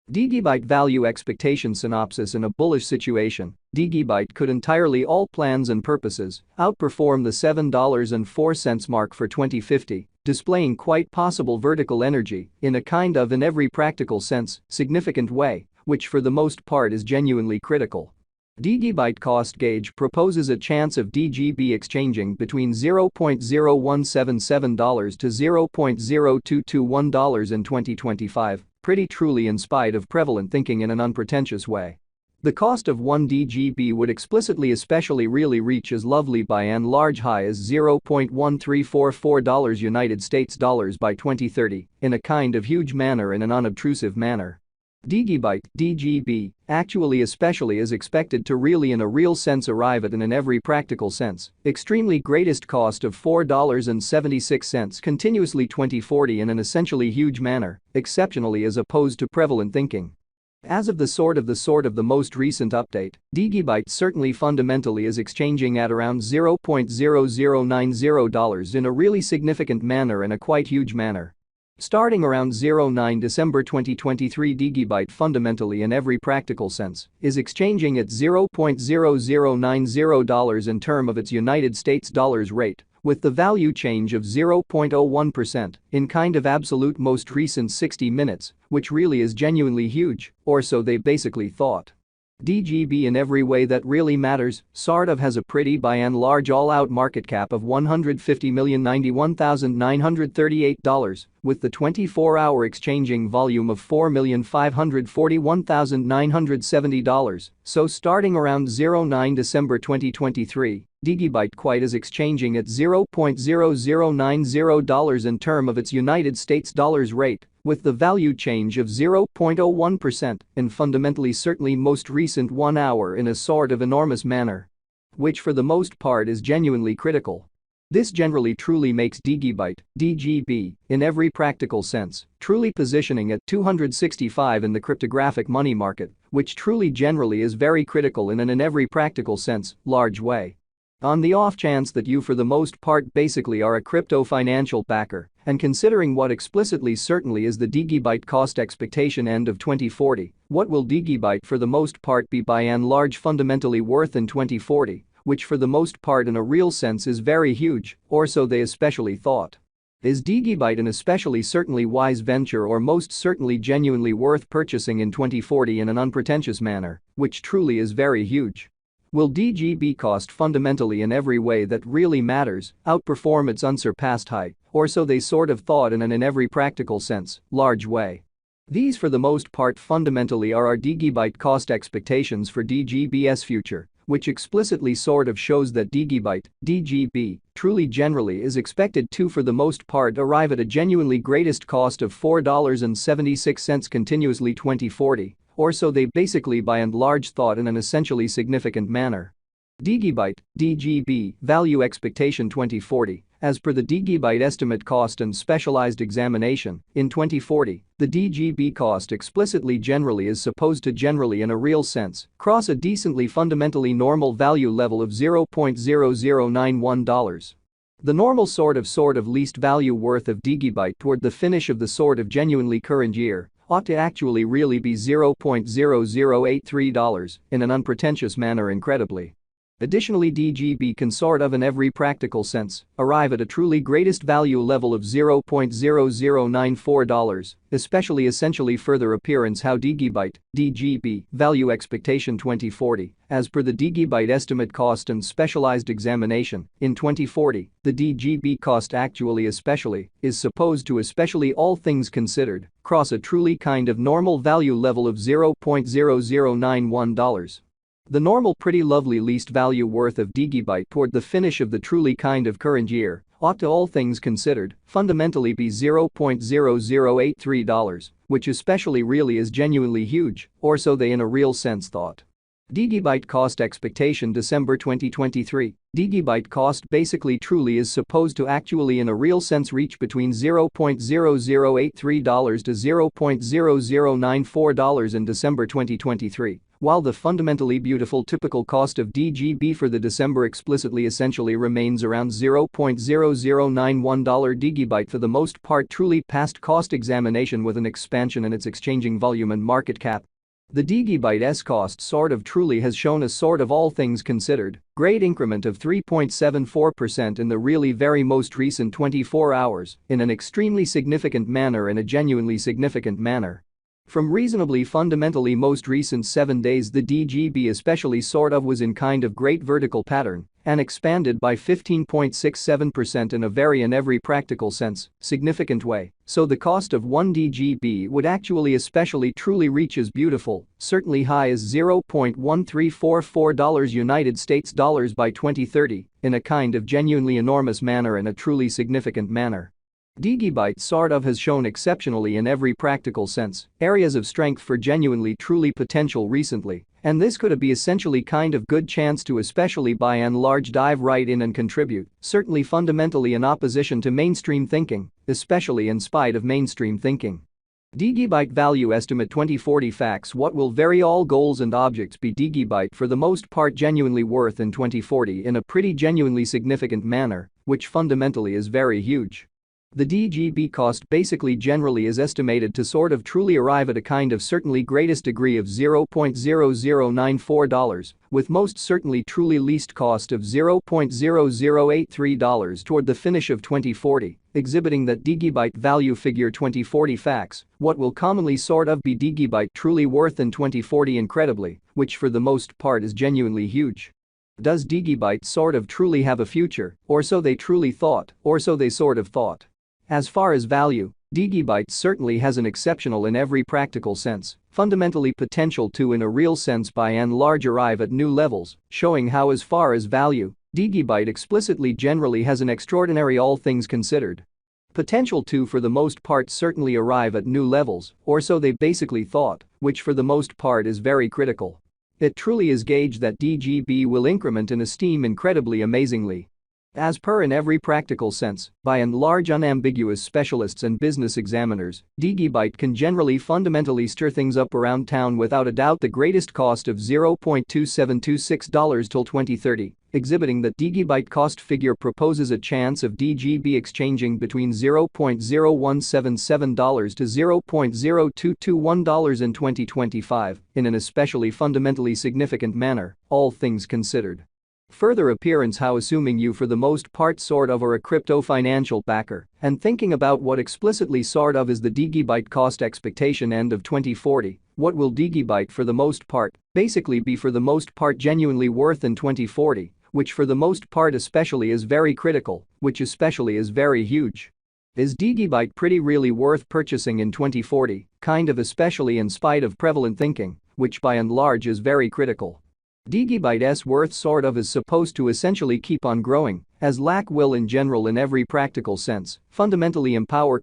Digibyte value expectation synopsis. In a bullish situation, Digibyte could entirely all plans and purposes outperform the $7.04 mark for 2050, displaying quite possible vertical energy in a kind of, in every practical sense, significant way, which for the most part is genuinely critical. Digibyte cost gauge proposes a chance of DGB exchanging between $0.0177 to $0.0221 in 2025, pretty truly in spite of prevalent thinking in an unpretentious way. The cost of 1 DGB would explicitly especially really reach as lovely by an large high as $0.1344 United States dollars by 2030, in a kind of huge manner, in an unobtrusive manner. Digibyte (DGB) actually especially is expected to really in a real sense arrive at in every practical sense extremely greatest cost of $4.76 continuously 2040 in an essentially huge manner, exceptionally as opposed to prevalent thinking. As of the most recent update, Digibyte certainly fundamentally is exchanging at around $0.0090 in a really significant manner and a quite huge manner. Starting around 09 December 2023, Digibyte fundamentally in every practical sense is exchanging at $0.0090 in term of its United States dollars rate, with the value change of 0.01% in kind of absolute most recent 60 minutes, which really is genuinely huge, or so they basically thought. DGB in every way that really matters, sort of has a pretty by and large all-out market cap of $150,091,938, with the 24-hour exchanging volume of $4,541,970, so starting around 09 December 2023, Digibyte quite is exchanging at $0.0090 in term of its United States dollars rate, with the value change of 0.01% in fundamentally certainly most recent 1 hour in a sort of enormous manner. Which for the most part is genuinely critical. This generally truly makes Digibyte, DGB, in every practical sense, truly positioning at 265 in the cryptographic money market, which truly generally is very critical in every practical sense, large way. On the off chance that you for the most part basically are a crypto financial backer, and considering what explicitly certainly is the Digibyte cost expectation end of 2040, what will Digibyte for the most part be by and large fundamentally worth in 2040, which for the most part in a real sense is very huge, or so they especially thought. Is Digibyte an especially certainly wise venture or most certainly genuinely worth purchasing in 2040 in an unpretentious manner, which truly is very huge? Will DGB cost fundamentally in every way that really matters outperform its unsurpassed high, or so they sort of thought in every practical sense, large way? These for the most part fundamentally are our Digibyte cost expectations for DGB's future, which explicitly sort of shows that Digibyte, DGB, truly generally is expected to for the most part arrive at a genuinely greatest cost of $4.76 continuously 2040. Or so they basically by and large thought in an essentially significant manner. Digibyte, DGB, value expectation 2040, as per the Digibyte estimate cost and specialized examination, in 2040, the DGB cost explicitly generally is supposed to generally in a real sense cross a decently fundamentally normal value level of $0.0091. The normal sort of least value worth of Digibyte toward the finish of the sort of genuinely current year ought to actually really be $0.0083 in an unpretentious manner incredibly. Additionally, DGB can sort of in every practical sense arrive at a truly greatest value level of $0.0094, especially essentially further appearance how Digibyte, DGB, value expectation 2040, as per the Digibyte estimate cost and specialized examination, in 2040, the DGB cost actually especially is supposed to especially all things considered cross a truly kind of normal value level of $0.0091. The normal pretty lovely least value worth of Digibyte toward the finish of the truly kind of current year ought to all things considered fundamentally be $0.0083, which especially really is genuinely huge, or so they in a real sense thought. Digibyte cost expectation December 2023, Digibyte cost basically truly is supposed to actually in a real sense reach between $0.0083 to $0.0094 in December 2023, While the fundamentally beautiful typical cost of DGB for the December explicitly essentially remains around $0.0091, Digibyte for the most part truly passed cost examination with an expansion in its exchanging volume and market cap. The Digibyte's cost sort of truly has shown a sort of all things considered great increment of 3.74% in the really very most recent 24 hours in an extremely significant manner in a genuinely significant manner. From reasonably fundamentally most recent 7 days the DGB especially sort of was in kind of great vertical pattern and expanded by 15.67% in a very in every practical sense, significant way, so the cost of 1 DGB would actually especially truly reach as beautiful, certainly high as $0.1344 United States dollars by 2030 in a kind of genuinely enormous manner in a truly significant manner. Digibyte sort of has shown exceptionally in every practical sense areas of strength for genuinely truly potential recently, and this could be essentially kind of good chance to especially by and large dive right in and contribute, certainly fundamentally in opposition to mainstream thinking, especially in spite of mainstream thinking. Digibyte value estimate 2040 facts. What will vary all goals and objects be Digibyte for the most part genuinely worth in 2040 in a pretty genuinely significant manner, which fundamentally is very huge. The DGB cost basically generally is estimated to sort of truly arrive at a kind of certainly greatest degree of $0.0094, with most certainly truly least cost of $0.0083 toward the finish of 2040, exhibiting that Digibyte value figure 2040 facts, what will commonly sort of be Digibyte truly worth in 2040 incredibly, which for the most part is genuinely huge. Does Digibyte sort of truly have a future, or so they truly thought, or so they sort of thought? As far as value, Digibyte certainly has an exceptional in every practical sense, fundamentally potential to in a real sense by and large arrive at new levels, showing how as far as value, Digibyte explicitly generally has an extraordinary all things considered potential to for the most part certainly arrive at new levels, or so they basically thought, which for the most part is very critical. It truly is gauged that DGB will increment in esteem incredibly amazingly. As per in every practical sense, by and large unambiguous specialists and business examiners, Digibyte can generally fundamentally stir things up around town without a doubt the greatest cost of $0.2726 till 2030, exhibiting that Digibyte cost figure proposes a chance of DGB exchanging between $0.0177 to $0.0221 in 2025 in an especially fundamentally significant manner, all things considered. Further appearance how assuming you for the most part sort of are a crypto financial backer and thinking about what explicitly sort of is the Digibyte cost expectation end of 2040, what will Digibyte for the most part basically be for the most part genuinely worth in 2040, which for the most part especially is very critical, which especially is very huge. Is Digibyte pretty really worth purchasing in 2040, kind of especially in spite of prevalent thinking, which by and large is very critical. Digibyte's worth sort of is supposed to essentially keep on growing, as lack will in general in every practical sense, fundamentally empower